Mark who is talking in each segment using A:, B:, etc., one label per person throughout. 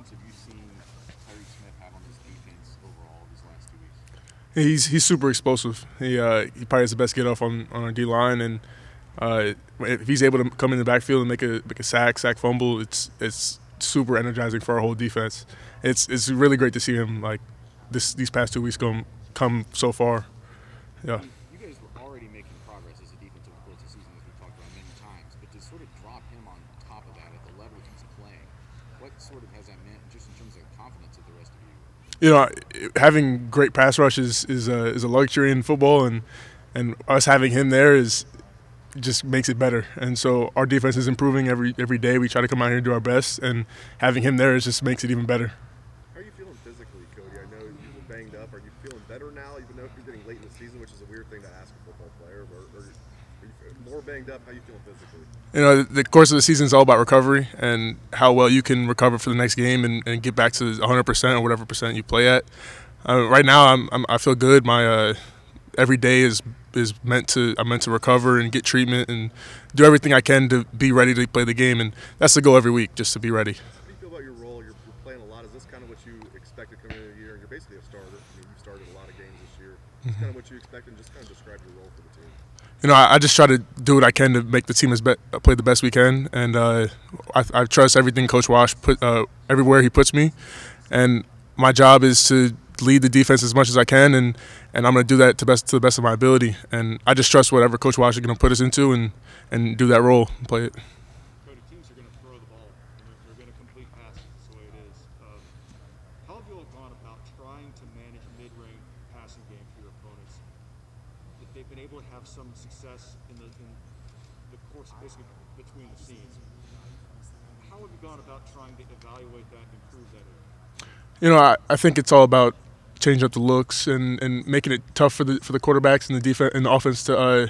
A: influence have you seen Tyree Smith have on this defense overall these last 2 weeks?
B: He's super explosive. He probably has the best get off on our D line, and if he's able to come in the backfield and make a sack fumble, it's super energizing for our whole defense. It's really great to see him like these past 2 weeks come so far. Yeah.
A: You guys were already making progress as a defense over the course of the season, as we've talked about many times, but to sort of drop him on top of that at the level he's playing, what sort of has that meant just in terms of confidence of the rest of you?
B: You know, having great pass rush is a luxury in football, and us having him there just makes it better. And so our defense is improving every day. We try to come out here and do our best, and having him there just makes it even better.
C: How are you feeling physically, Cody? I know you were banged up. Are you feeling better now, even though you're getting late in the season, which is a weird thing to ask a football player? Or are you more banged up? How are you feeling physically?
B: You know, the course of the season is all about recovery and how well you can recover for the next game and get back to 100% or whatever percent you play at. Right now, I feel good. My every day is meant to recover and get treatment and do everything I can to be ready to play the game, and that's the goal every week, just to be ready.
C: How do you feel about your role? You're playing a lot. Is this kind of what you expected coming into the year? You're basically a starter. I mean, you started a lot of games this year. Is this kind of what you expected? And just kind of describe your role for the team.
B: You know, I just try to do what I can to make the team play the best we can, and I trust everything Coach Wash put everywhere he puts me, and my job is to lead the defense as much as I can, and I'm going to do that to the best of my ability. And I just trust whatever Coach Wash is going to put us into and do that role and play it.
D: Cody, teams are going to throw the ball, and they're going to complete passes. That's the way it is. How have you all gone about trying to manage mid-range passing game for your opponents? If they've been able to have some success in the course, basically between the scenes. How have you gone about trying to evaluate that and improve that area?
B: You know, I think it's all about changing up the looks and making it tough for the quarterbacks and the defense and the offense to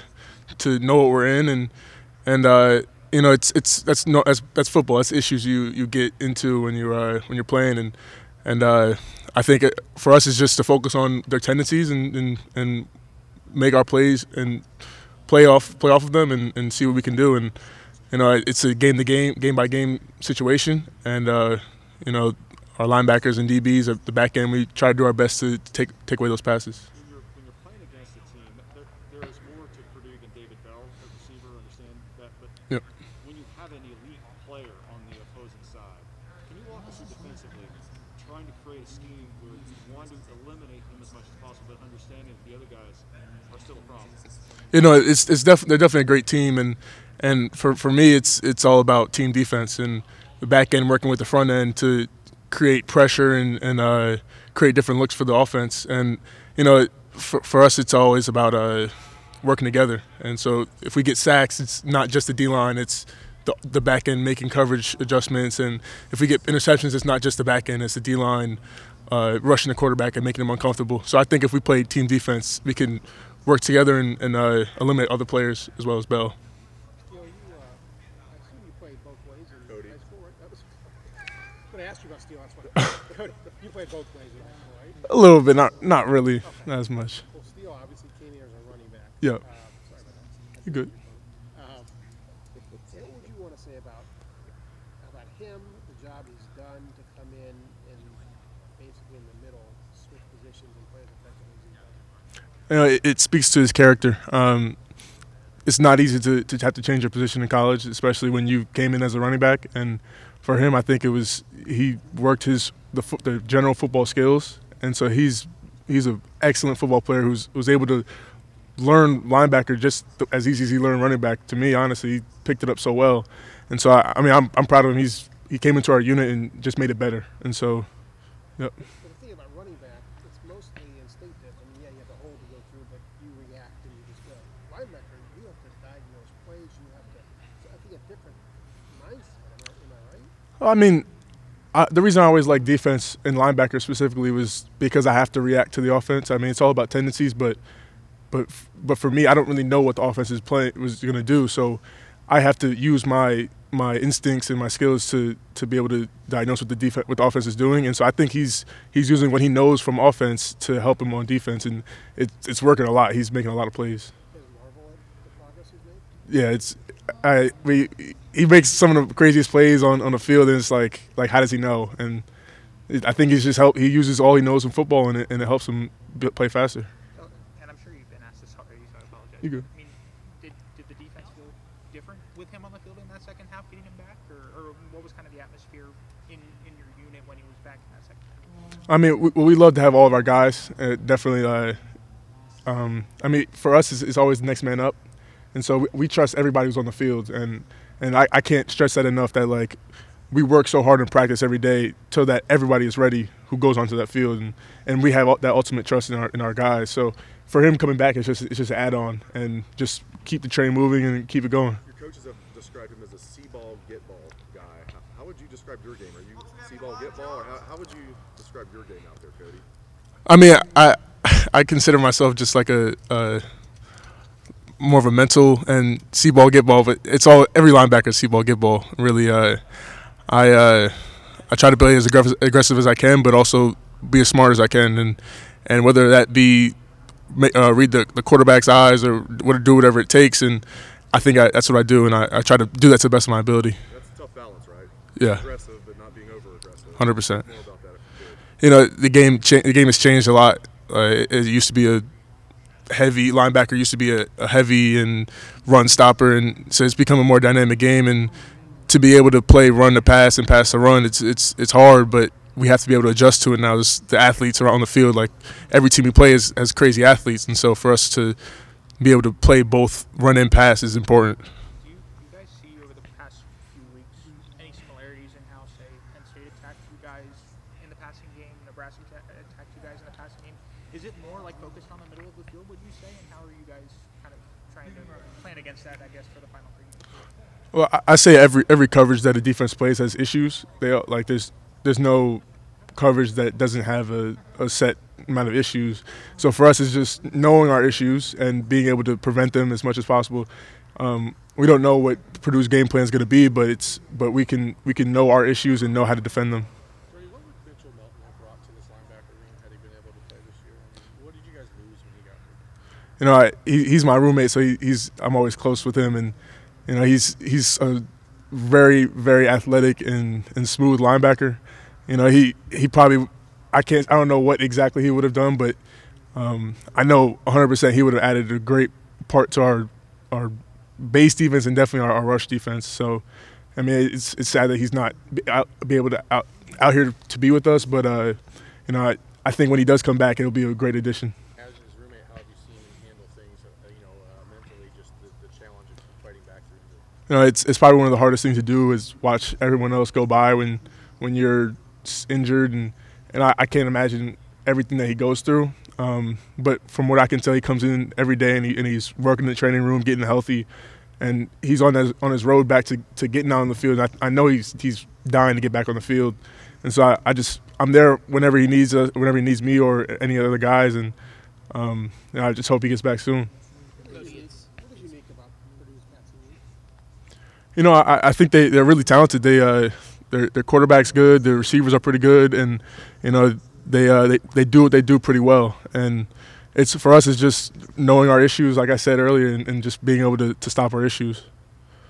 B: know what we're in, and you know, that's football. That's issues you get into when you're playing, and I think for us it's just to focus on their tendencies and make our plays and play off of them and see what we can do. And you know, it's a game by game situation, and you know, our linebackers and DBs at the back end, we try to do our best to take away those passes.
D: When you're playing against a team, there is more to Purdue than David Bell, a receiver, understand that. But
B: yep.
D: When you have an elite player on the opposing side, can you walk us through defensively, trying to create a scheme where you want to eliminate him as much as possible, but understanding that the other guys are still a problem?
B: You know, they're definitely a great team, and for me, it's all about team defense and the back end working with the front end to create pressure and create different looks for the offense. And you know, for us, it's always about working together. And so if we get sacks, it's not just the D-line, it's the back end making coverage adjustments. And if we get interceptions, it's not just the back end, it's the D-line rushing the quarterback and making them uncomfortable. So I think if we play team defense, we can work together and eliminate other players as well as Bell.
E: I assume you played both ways in high school, right? That was when I asked you about Steele, that's why. Cody, you played both ways in high school, right?
B: A little bit, not really, not as much.
E: Well, Steele obviously came here as a running back.
B: Yeah.
E: Sorry about that.
B: You're good.
E: What would you want to say about him, the job he's done to come in and basically in the middle, switch positions and play as effectively as he's done?
B: You know, it speaks to his character. It's not easy to have to change your position in college, especially when you came in as a running back. And for him, I think he worked the general football skills, and so he's an excellent football player who's able to learn linebacker just as easy as he learned running back. To me, honestly, he picked it up so well, and so I mean, I'm proud of him. He came into our unit and just made it better, and so, yep.
E: But the thing about running back, it's mostly instinctive. I mean, yeah, you have the hole to go through, but you react and you just go. Linebacker, you have to diagnose plays. You have to. So I think a different mindset. Am I right?
B: Well, I mean, the reason I always like defense and linebacker specifically was because I have to react to the offense. I mean, it's all about tendencies, but for me, I don't really know what the offense was going to do. So I have to use my instincts and my skills to be able to diagnose what what the offense is doing. And so I think he's using what he knows from offense to help him on defense, and it's working a lot. He's making a lot of plays.
E: Does marvel at the progress he's made?
B: Yeah, he makes some of the craziest plays on the field, and it's like how does he know? And I think it's just he uses all he knows in football, and it helps him play faster.
F: Oh, and I'm sure you've been asked this already, so I apologize.
B: You good?
F: I mean, did the defense feel different with him on the field in that second half, getting him back, or what was kind of the atmosphere in your unit when he was back in that second half?
B: I mean, we love to have all of our guys. Definitely. I mean, for us, it's always the next man up, and so we trust everybody who's on the field, and I can't stress that enough. That like we work so hard in practice every day so that everybody is ready who goes onto that field, and we have that ultimate trust in our guys. So for him coming back, it's just an add-on, and just keep the train moving and keep it going.
C: Your coaches have described him as a see-ball, get-ball guy. How would you describe your game? Are you see-ball, get-ball, or how would you describe your game out there, Cody?
B: I mean, I consider myself just like a more of a mental and see ball get ball, but it's all every linebacker see ball get ball. Really, I try to play as aggressive as I can, but also be as smart as I can, and whether that be read the quarterback's eyes or do whatever it takes, and I think that's what I do, and I try to do that to the best of my ability.
C: That's a tough balance, right?
B: Yeah.
C: Aggressive, but not being over-aggressive.
B: 100%.
C: More about that if you could.
B: You know, the game has changed a lot. It used to be a heavy linebacker, used to be a heavy and run stopper, and so it's become a more dynamic game. And to be able to play run to pass and pass to run, it's hard, but we have to be able to adjust to it now. The athletes are on the field. Like every team we play has crazy athletes, and so for us to be able to play both run and pass is important.
F: Do you guys see over the past few weeks any similarities in how, say, Penn State attacked you guys in the passing game, Nebraska attacked you guys in the passing game? Is it more like focused on the middle of the field, would you say? And how are you guys kind of trying to plan against that, I guess, for the final 3 games?
B: Well, I say every coverage that a defense plays has issues. There's no coverage that doesn't have a set amount of issues. So for us, it's just knowing our issues and being able to prevent them as much as possible. We don't know what Purdue's game plan is going to be, but we can know our issues and know how to defend them.
E: What would Mitchell Melton have brought to this linebacker room had he been able to play this year? I mean, what did you guys lose when he got hurt?
B: You know, he's my roommate, so I'm always close with him, and you know he's a very, very athletic and smooth linebacker. You know, he probably I don't know what exactly he would have done, but I know 100% he would have added a great part to our base defense and definitely our rush defense. So, I mean, it's sad that he's not be able to out here to be with us, but you know, I think when he does come back, it'll be a great addition.
E: As his roommate, how have you seen him handle things? Mentally, just the challenge of fighting back through.
B: You know, it's probably one of the hardest things to do is watch everyone else go by when you're injured, and I can't imagine everything that he goes through. But from what I can tell, he comes in every day and he's working in the training room, getting healthy, and he's on his road back to getting out on the field. I know he's dying to get back on the field, and so I'm there whenever he needs us, whenever he needs me or any other guys, and I just hope he gets back soon.
E: What is unique about Purdue's passing game?
B: You know, I think they're really talented. Their quarterback's good. Their receivers are pretty good, and you know they do what they do pretty well. And it's for us, it's just knowing our issues, like I said earlier, and just being able to stop our issues.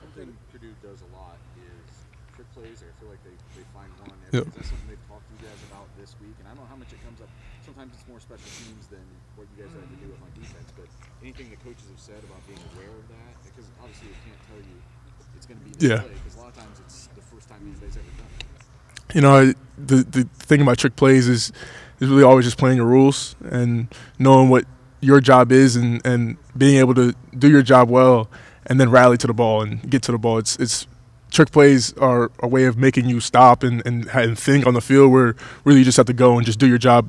A: One thing Purdue does a lot is trick plays. I feel like they find one.
B: Yep.
A: Is that something they've talked to you guys about this week? And I don't know how much it comes up. Sometimes it's more special teams than what you guys have to do on defense. But anything the coaches have said about being aware of that, because obviously they can't tell you it's going to be this play, because a lot of times it's the first time anybody's ever done it.
B: You know, the thing about trick plays is really always just playing your rules and knowing what your job is and being able to do your job well and then rally to the ball and get to the ball. It's trick plays are a way of making you stop and think on the field, where really you just have to go and just do your job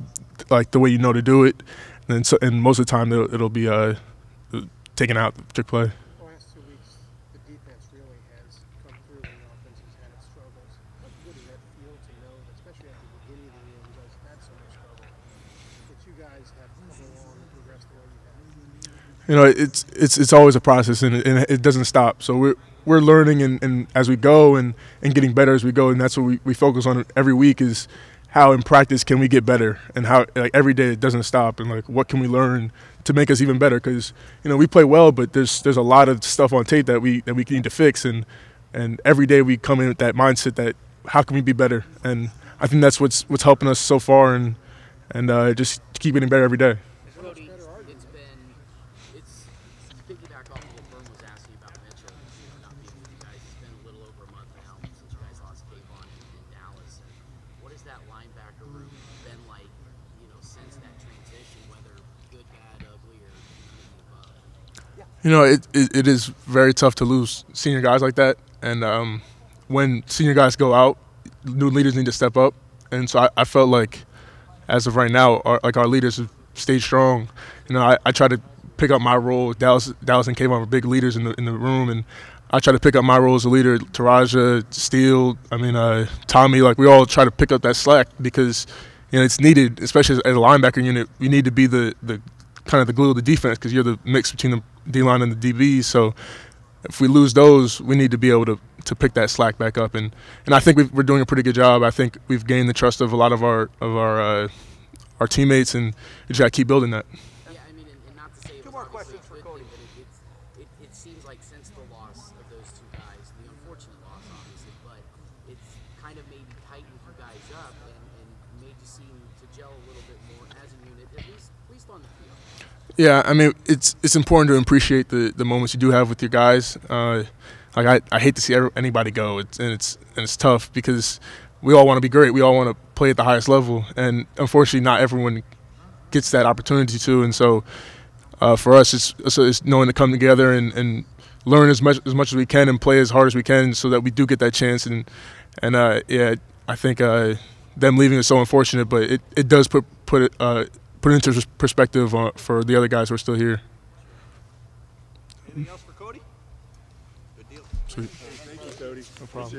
B: like the way you know to do it. And most of the time it'll be taken out, the trick play.
E: The last 2 weeks, the defense really has come through when the offense has had its struggles. How good does that feel to know, especially at the beginning of the year, you guys had so much struggle, that you guys have come along and progressed the way you have?
B: You know, it's always a process, and it doesn't stop. So we're learning and as we go and getting better as we go, and that's what we focus on every week is how in practice can we get better, and how like every day it doesn't stop, and like what can we learn to make us even better, because you know we play well, but there's a lot of stuff on tape that we need to fix, and every day we come in with that mindset that how can we be better, and I think that's what's helping us so far, and just keep getting better every day.
G: Cody, it's piggyback off of what Vern was asking about Mitchell, not being with you guys. It's been a little over a month now since you guys lost Kayvon in Dallas. What has that linebacker room been like, since that transition, whether good, bad, ugly, or above?
B: It is very tough to lose senior guys like that, and when senior guys go out, new leaders need to step up, and so I felt like, as of right now, our leaders have stayed strong. I try to pick up my role. Dallas and Kayvon were big leaders in the room, and I try to pick up my role as a leader. Taraja, Steele, Tommy, we all try to pick up that slack because it's needed, especially as a linebacker unit. You need to be the kind of the glue of the defense because you're the mix between the D-line and the DBs. So if we lose those, we need to be able to pick that slack back up, and I think we're doing a pretty good job. I think we've gained the trust of a lot of our teammates, and we just got to keep building that.
G: Yeah, and not to say it was obviously a good thing, but it seems like since the loss of those two guys, the unfortunate loss, obviously, but it's kind of maybe tightened you guys up and made you seem to gel a little bit more as a unit, at least on the field.
B: Yeah, it's important to appreciate the moments you do have with your guys. I hate to see anybody go, it's tough because we all want to be great. We all want to play at the highest level, and unfortunately, not everyone gets that opportunity to. And so, for us, it's knowing to come together and learn as much as we can and play as hard as we can, so that we do get that chance. And I think them leaving is so unfortunate, but it does put it into perspective for the other guys who are still here.
D: Anything else for Cody? Good deal.
B: Sweet.
C: Thank you, Cody.
B: No problem.